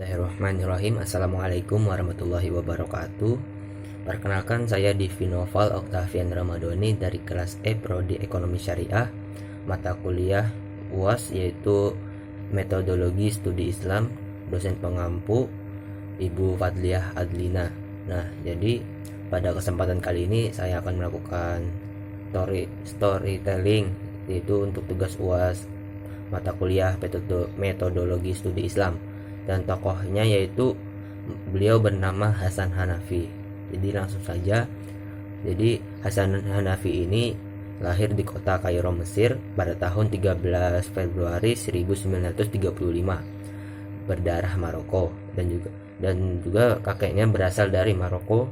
Bismillahirrahmanirrahim. Assalamualaikum warahmatullahi wabarakatuh. Perkenalkan, saya Divi Noval Octavian Ramadhani dari kelas E Prodi Ekonomi Syariah, mata kuliah UAS yaitu Metodologi Studi Islam, dosen pengampu Ibu Fadliah Adlina. Nah, jadi pada kesempatan kali ini saya akan melakukan storytelling, yaitu untuk tugas UAS mata kuliah Metodologi Studi Islam, dan tokohnya yaitu beliau bernama Hasan Hanafi. Jadi langsung saja. Jadi Hasan Hanafi ini lahir di kota Kairo, Mesir pada tahun 13 Februari 1935, berdarah Maroko, dan juga kakeknya berasal dari Maroko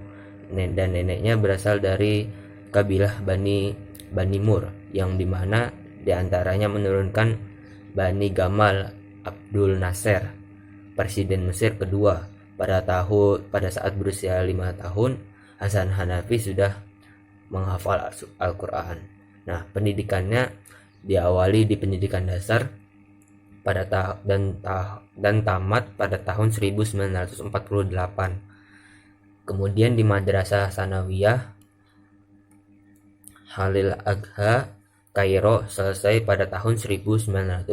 dan neneknya berasal dari kabilah Bani Mur, yang dimana diantaranya menurunkan Bani Gamal Abdul Nasser, Presiden Mesir kedua. Pada saat berusia 5 tahun, Hasan Hanafi sudah menghafal Al-Quran. Nah, pendidikannya diawali di pendidikan dasar dan tamat pada tahun 1948. Kemudian di Madrasah Sanawiyah Halil Agha, Kairo, selesai pada tahun 1952.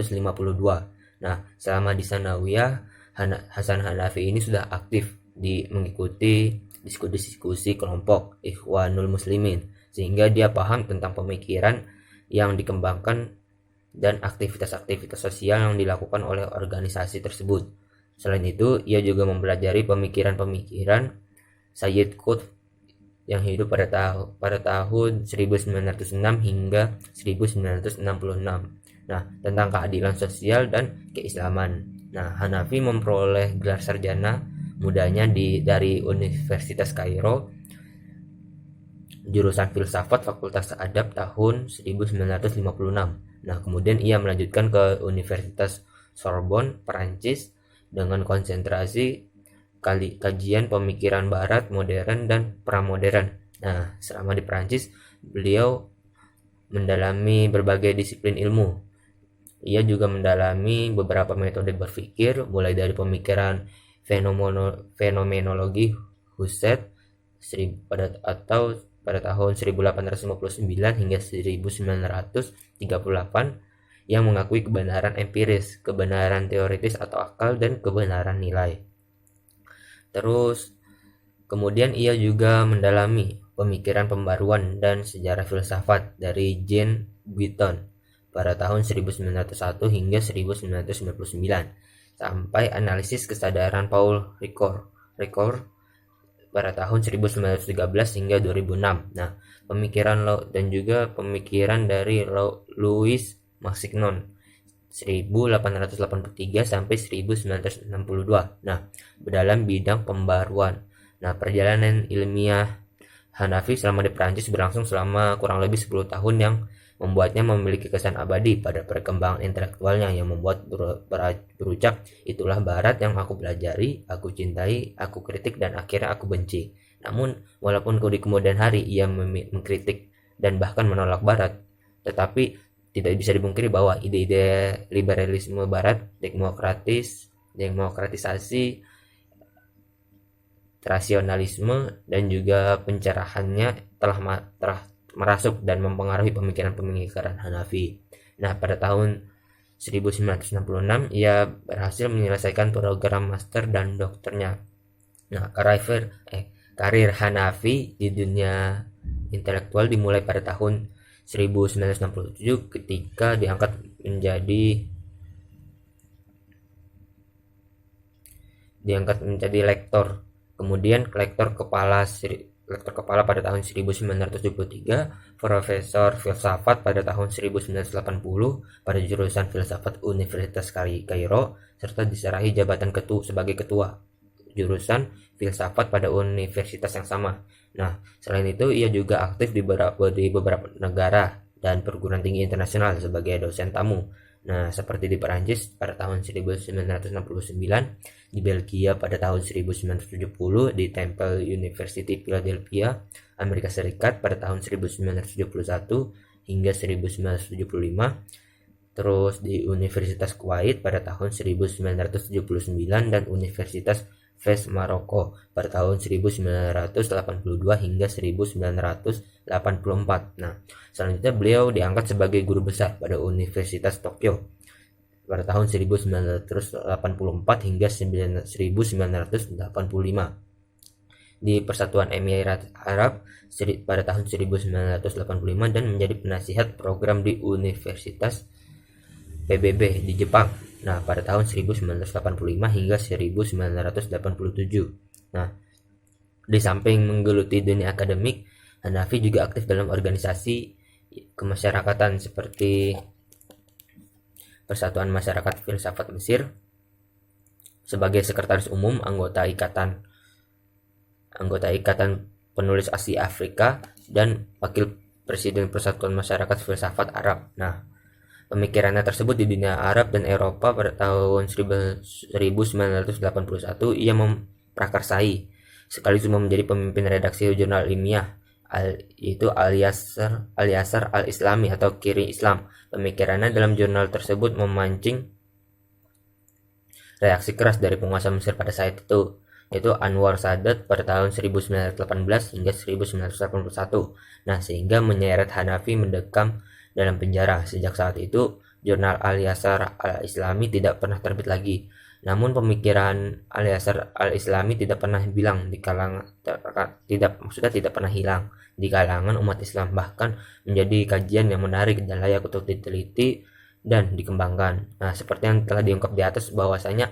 Nah, selama di Sanawiyah, Hasan Hanafi ini sudah aktif mengikuti diskusi kelompok Ikhwanul Muslimin, sehingga dia paham tentang pemikiran yang dikembangkan dan aktivitas-aktivitas sosial yang dilakukan oleh organisasi tersebut. Selain itu, ia juga mempelajari pemikiran-pemikiran Sayyid Qutb yang hidup pada tahun 1906 hingga 1966. Nah, tentang keadilan sosial dan keislaman. Nah, Hanafi memperoleh gelar sarjana mudanya dari Universitas Kairo, jurusan filsafat Fakultas Adab tahun 1956. Nah, kemudian ia melanjutkan ke Universitas Sorbonne, Perancis, dengan konsentrasi kajian pemikiran barat, modern dan pramodern. Nah, selama di Perancis, beliau mendalami berbagai disiplin ilmu. Ia juga mendalami beberapa metode berpikir, mulai dari pemikiran fenomenologi Husserl pada tahun 1859 hingga 1938, yang mengakui kebenaran empiris, kebenaran teoritis atau akal, dan kebenaran nilai. Terus kemudian ia juga mendalami pemikiran pembaruan dan sejarah filsafat dari Jean Guiton pada tahun 1901 hingga 1999, sampai analisis kesadaran Paul Ricoeur pada tahun 1913 hingga 2006. Nah, dan juga pemikiran dari Louis Massignon 1883 sampai 1962. Nah, dalam bidang pembaruan. Nah, perjalanan ilmiah Hanafi selama di Perancis berlangsung selama kurang lebih 10 tahun, yang membuatnya memiliki kesan abadi pada perkembangan intelektualnya, yang membuat berucap, "Itulah Barat yang aku pelajari, aku cintai, aku kritik, dan akhirnya aku benci." Namun, walaupun di kemudian hari ia mengkritik dan bahkan menolak Barat, tetapi tidak bisa dipungkiri bahwa ide-ide liberalisme Barat, demokratisasi, rasionalisme, dan juga pencerahannya telah merasuk dan mempengaruhi pemikiran Hanafi. Nah, pada tahun 1966 ia berhasil menyelesaikan program master dan dokternya. Nah, karir Hanafi di dunia intelektual dimulai pada tahun 1967 ketika diangkat menjadi lektor. Kemudian lektor kepala pada tahun 1973, profesor filsafat pada tahun 1980 pada jurusan filsafat Universitas Kairo, serta diserahi jabatan sebagai ketua jurusan filsafat pada universitas yang sama. Nah, selain itu ia juga aktif di beberapa negara dan perguruan tinggi internasional sebagai dosen tamu. Nah, seperti di Perancis pada tahun 1969, di Belgia pada tahun 1970, di Temple University Philadelphia, Amerika Serikat pada tahun 1971 hingga 1975, terus di Universitas Kuwait pada tahun 1979 dan Universitas Fes Maroko pada tahun 1982 hingga 1984. Nah, selanjutnya beliau diangkat sebagai guru besar pada Universitas Tokyo pada tahun 1984 hingga 1985. Di Persatuan Emirat Arab pada tahun 1985 dan menjadi penasihat program di Universitas PBB di Jepang. Nah, pada tahun 1985 hingga 1987. Nah, di samping menggeluti dunia akademik, Hanafi juga aktif dalam organisasi kemasyarakatan seperti Persatuan Masyarakat Filsafat Mesir sebagai sekretaris umum, anggota Ikatan Penulis Asia Afrika, dan wakil presiden Persatuan Masyarakat Filsafat Arab. Nah, pemikirannya tersebut di dunia Arab dan Eropa pada tahun 1981 ia memprakarsai sekaligus menjadi pemimpin redaksi jurnal ilmiah yaitu Al-Yasar Al-Islami atau Kiri Islam. Pemikirannya dalam jurnal tersebut memancing reaksi keras dari penguasa Mesir pada saat itu, yaitu Anwar Sadat pada tahun 1918 hingga 1981. Nah, sehingga menyeret Hanafi mendekam dalam penjara. Sejak saat itu, jurnal Al-Yasar Al-Islami tidak pernah terbit lagi. Namun pemikiran Al-Yasar Al-Islami tidak pernah hilang tidak pernah hilang di kalangan umat Islam, bahkan menjadi kajian yang menarik dan layak untuk diteliti dan dikembangkan. Nah, seperti yang telah diungkap di atas bahwasanya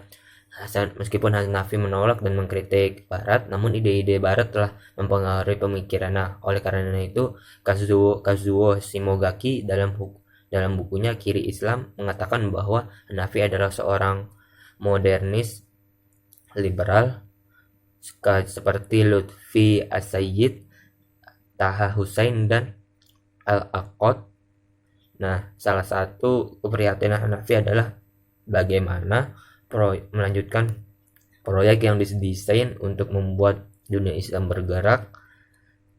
meskipun Hanafi menolak dan mengkritik Barat, namun ide-ide Barat telah mempengaruhi pemikirannya. Oleh karena itu, Kazuo Shimogaki dalam bukunya Kiri Islam mengatakan bahwa Hanafi adalah seorang modernis liberal seperti Lutfi As-Sayyid, Taha Hussein, dan Al-Aqad. Nah, salah satu keprihatinan Hanafi adalah bagaimana melanjutkan proyek yang didesain untuk membuat dunia Islam bergerak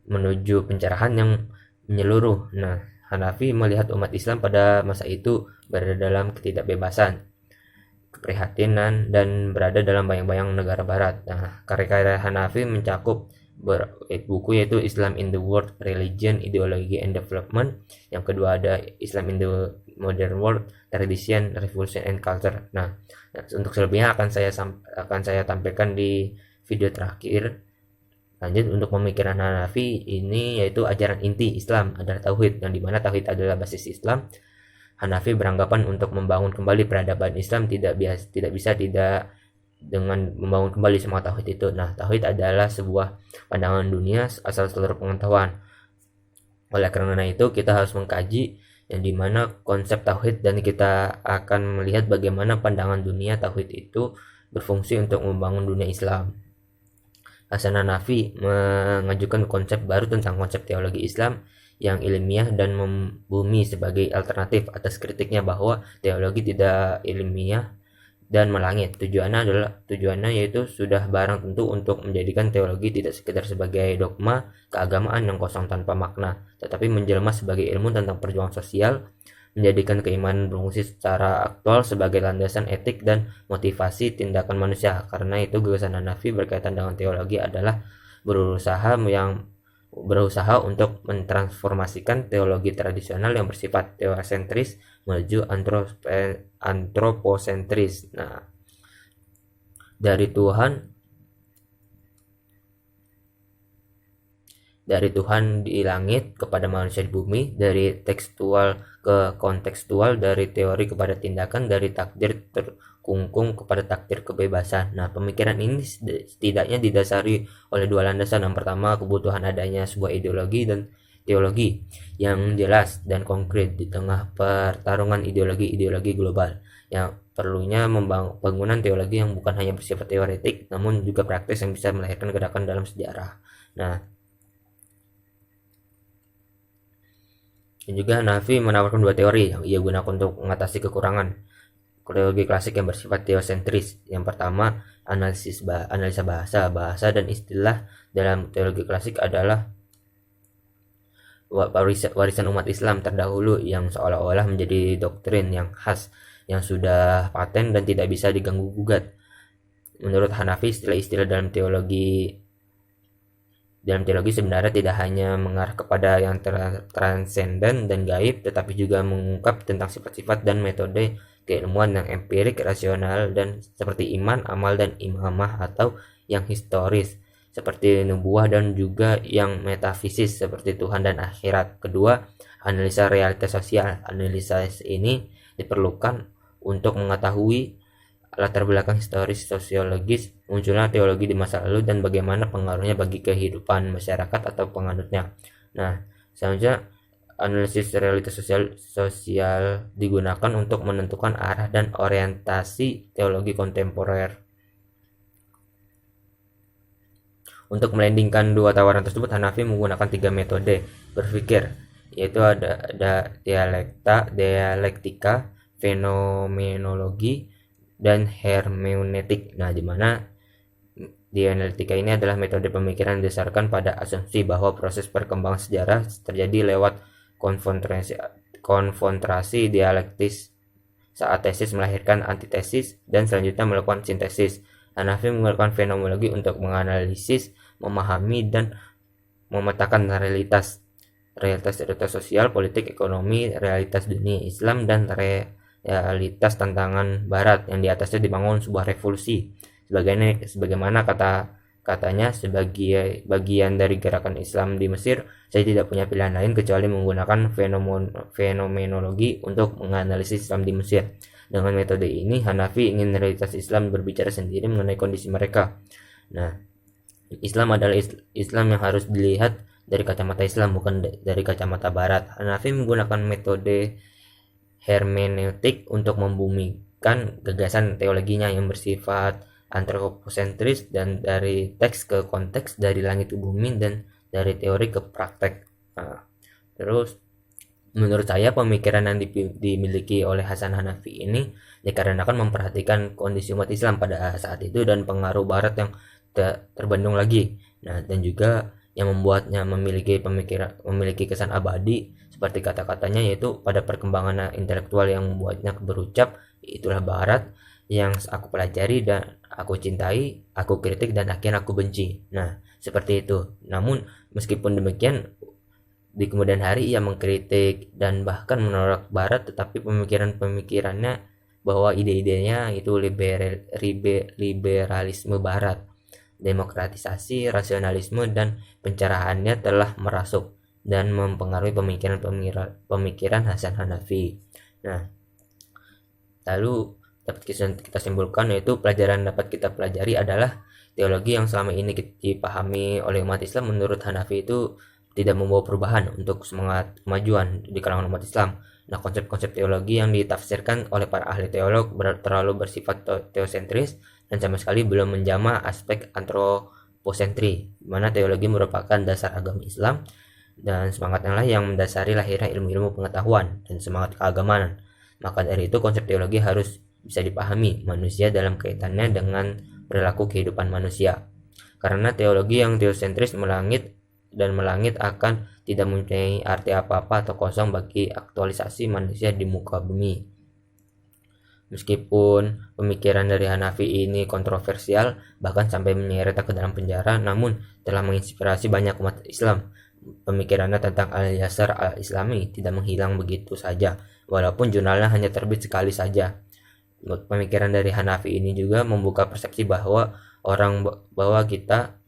menuju pencerahan yang menyeluruh. Nah, Hanafi melihat umat Islam pada masa itu berada dalam ketidakbebasan, keprihatinan, dan berada dalam bayang-bayang negara Barat. Nah, karya-karya Hanafi mencakup buku yaitu Islam in the World, Religion, Ideology and Development. Yang kedua ada Islam in the Modern World, Tradition, Revolution and Culture. Nah, untuk selebihnya akan saya tampilkan di video terakhir. Lanjut, untuk pemikiran Hanafi ini yaitu ajaran inti Islam adalah tauhid, yang dimana tauhid adalah basis Islam. Hanafi beranggapan untuk membangun kembali peradaban Islam tidak bisa dengan membangun kembali semua tauhid itu. Nah, tauhid adalah sebuah pandangan dunia asal seluruh pengetahuan. Oleh karena itu, kita harus mengkaji yang dimana konsep tauhid, dan kita akan melihat bagaimana pandangan dunia tauhid itu berfungsi untuk membangun dunia Islam. Hasan Hanafi mengajukan konsep baru tentang konsep teologi Islam yang ilmiah dan membumi sebagai alternatif atas kritiknya bahwa teologi tidak ilmiah dan melangit. Tujuannya yaitu sudah barang tentu untuk menjadikan teologi tidak sekedar sebagai dogma keagamaan yang kosong tanpa makna, tetapi menjelma sebagai ilmu tentang perjuangan sosial, menjadikan keimanan berfungsi secara aktual sebagai landasan etik dan motivasi tindakan manusia. Karena itu gagasan Hanafi berkaitan dengan teologi adalah berusaha untuk mentransformasikan teologi tradisional yang bersifat teosentris menuju antroposentris. Nah, dari Tuhan di langit kepada manusia di bumi, dari tekstual ke kontekstual, dari teori kepada tindakan, dari takdir terkungkung kepada takdir kebebasan. Nah, pemikiran ini setidaknya didasari oleh dua landasan. Yang pertama, kebutuhan adanya sebuah ideologi dan teologi yang jelas dan konkret di tengah pertarungan ideologi global, yang perlunya bangunan teologi yang bukan hanya bersifat teoretik namun juga praktis yang bisa melahirkan gerakan dalam sejarah. Nah, dan juga Hanafi menawarkan dua teori yang ia gunakan untuk mengatasi kekurangan teologi klasik yang bersifat teosentris. Yang pertama, analisa bahasa dan istilah dalam teologi klasik adalah warisan umat Islam terdahulu yang seolah-olah menjadi doktrin yang khas yang sudah paten dan tidak bisa diganggu gugat. Menurut Hanafi, istilah-istilah dalam teologi sebenarnya tidak hanya mengarah kepada yang transenden dan gaib, tetapi juga mengungkap tentang sifat-sifat dan metode keilmuan yang empirik, rasional, dan seperti iman, amal, dan imamah, atau yang historis seperti nubuah, dan juga yang metafisis seperti Tuhan dan akhirat. Kedua, analisa realitas sosial. Analisa ini diperlukan untuk mengetahui latar belakang historis sosiologis munculnya teologi di masa lalu dan bagaimana pengaruhnya bagi kehidupan masyarakat atau penganutnya. Nah, selanjutnya analisis realitas sosial digunakan untuk menentukan arah dan orientasi teologi kontemporer. Untuk melandingkan dua tawaran tersebut, Hanafi menggunakan 3 metode berpikir, yaitu ada dialektika, fenomenologi, dan hermeneutik. Nah, di mana dialektika ini adalah metode pemikiran didasarkan pada asumsi bahwa proses perkembangan sejarah terjadi lewat konfrontasi dialektis saat tesis melahirkan antitesis dan selanjutnya melakukan sintesis. Hanafi menggunakan fenomenologi untuk menganalisis, memahami, dan memetakan realitas sosial, politik, ekonomi, realitas dunia Islam, dan realitas tantangan Barat yang di atasnya dibangun sebuah revolusi. Sebagaimana katanya sebagai bagian dari gerakan Islam di Mesir, saya tidak punya pilihan lain kecuali menggunakan fenomenologi untuk menganalisis Islam di Mesir. Dengan metode ini, Hanafi ingin realitas Islam berbicara sendiri mengenai kondisi mereka. Nah, Islam adalah Islam yang harus dilihat dari kacamata Islam, bukan dari kacamata Barat. Hanafi menggunakan metode hermeneutik untuk membumikan gagasan teologinya yang bersifat antroposentris dan dari teks ke konteks, dari langit ke bumi, dan dari teori ke praktek. Nah, terus menurut saya pemikiran yang dimiliki oleh Hasan Hanafi ini dikarenakan memperhatikan kondisi umat Islam pada saat itu dan pengaruh Barat yang terbendung lagi. Nah, dan juga yang membuatnya memiliki kesan abadi seperti kata-katanya, yaitu pada perkembangan intelektual yang membuatnya berucap, itulah Barat yang aku pelajari dan aku cintai, aku kritik, dan akhirnya aku benci. Nah, seperti itu. Namun meskipun demikian, di kemudian hari ia mengkritik dan bahkan menolak Barat, tetapi pemikirannya bahwa ide-idenya itu liberalisme Barat, demokratisasi, rasionalisme, dan pencerahannya telah merasuk dan mempengaruhi pemikiran Hasan Hanafi. Nah, lalu dapat kita simpulkan, yaitu pelajaran dapat kita pelajari adalah teologi yang selama ini dipahami oleh umat Islam menurut Hanafi itu tidak membawa perubahan untuk semangat kemajuan di kalangan umat Islam. Nah, konsep-konsep teologi yang ditafsirkan oleh para ahli teolog terlalu bersifat teosentris dan sama sekali belum menjamah aspek antroposentri, di mana teologi merupakan dasar agama Islam dan semangat yang mendasari lahirnya ilmu-ilmu pengetahuan dan semangat keagamaan. Maka dari itu konsep teologi harus bisa dipahami manusia dalam kaitannya dengan perilaku kehidupan manusia. Karena teologi yang teosentris melangit akan tidak mempunyai arti apa-apa atau kosong bagi aktualisasi manusia di muka bumi. Meskipun pemikiran dari Hanafi ini kontroversial, bahkan sampai menyeretnya ke dalam penjara, namun telah menginspirasi banyak umat Islam. Pemikirannya tentang Al-Yasar Al-Islami tidak menghilang begitu saja, walaupun jurnalnya hanya terbit sekali saja. Pemikiran dari Hanafi ini juga membuka persepsi bahwa kita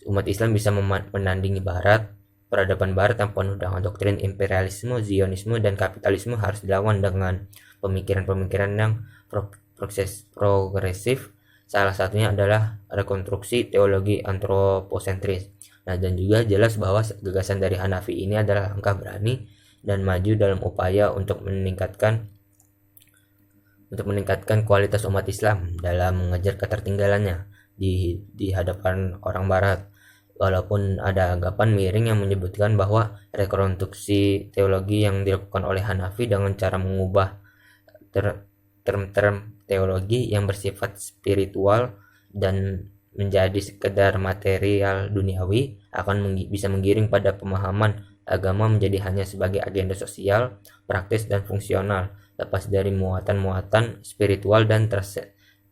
umat Islam bisa menandingi Barat. Peradaban Barat yang penuh dengan doktrin imperialisme, Zionisme, dan kapitalisme harus dilawan dengan pemikiran-pemikiran yang progresif. Salah satunya adalah rekonstruksi teologi antroposentris. Nah, dan juga jelas bahwa gagasan dari Hanafi ini adalah langkah berani dan maju dalam upaya untuk meningkatkan kualitas umat Islam dalam mengejar ketertinggalannya di hadapan orang Barat. Walaupun ada anggapan miring yang menyebutkan bahwa rekonstruksi teologi yang dilakukan oleh Hanafi dengan cara mengubah term-term teologi yang bersifat spiritual dan menjadi sekedar material duniawi akan bisa menggiring pada pemahaman agama menjadi hanya sebagai agenda sosial, praktis dan fungsional, lepas dari muatan-muatan spiritual dan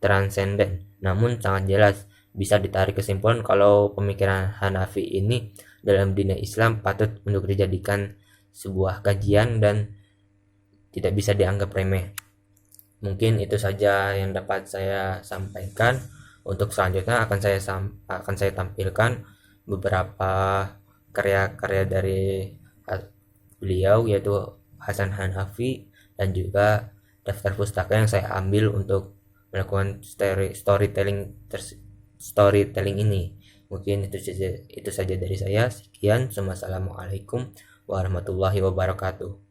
transenden. Namun sangat jelas bisa ditarik kesimpulan kalau pemikiran Hanafi ini dalam dinasti Islam patut untuk dijadikan sebuah kajian dan tidak bisa dianggap remeh. Mungkin itu saja yang dapat saya sampaikan. Untuk selanjutnya akan saya tampilkan beberapa karya-karya dari beliau, yaitu Hasan Hanafi, dan juga daftar pustaka yang saya ambil untuk melakukan storytelling ini. Mungkin itu saja dari saya. Sekian. Wassalamualaikum warahmatullahi wabarakatuh.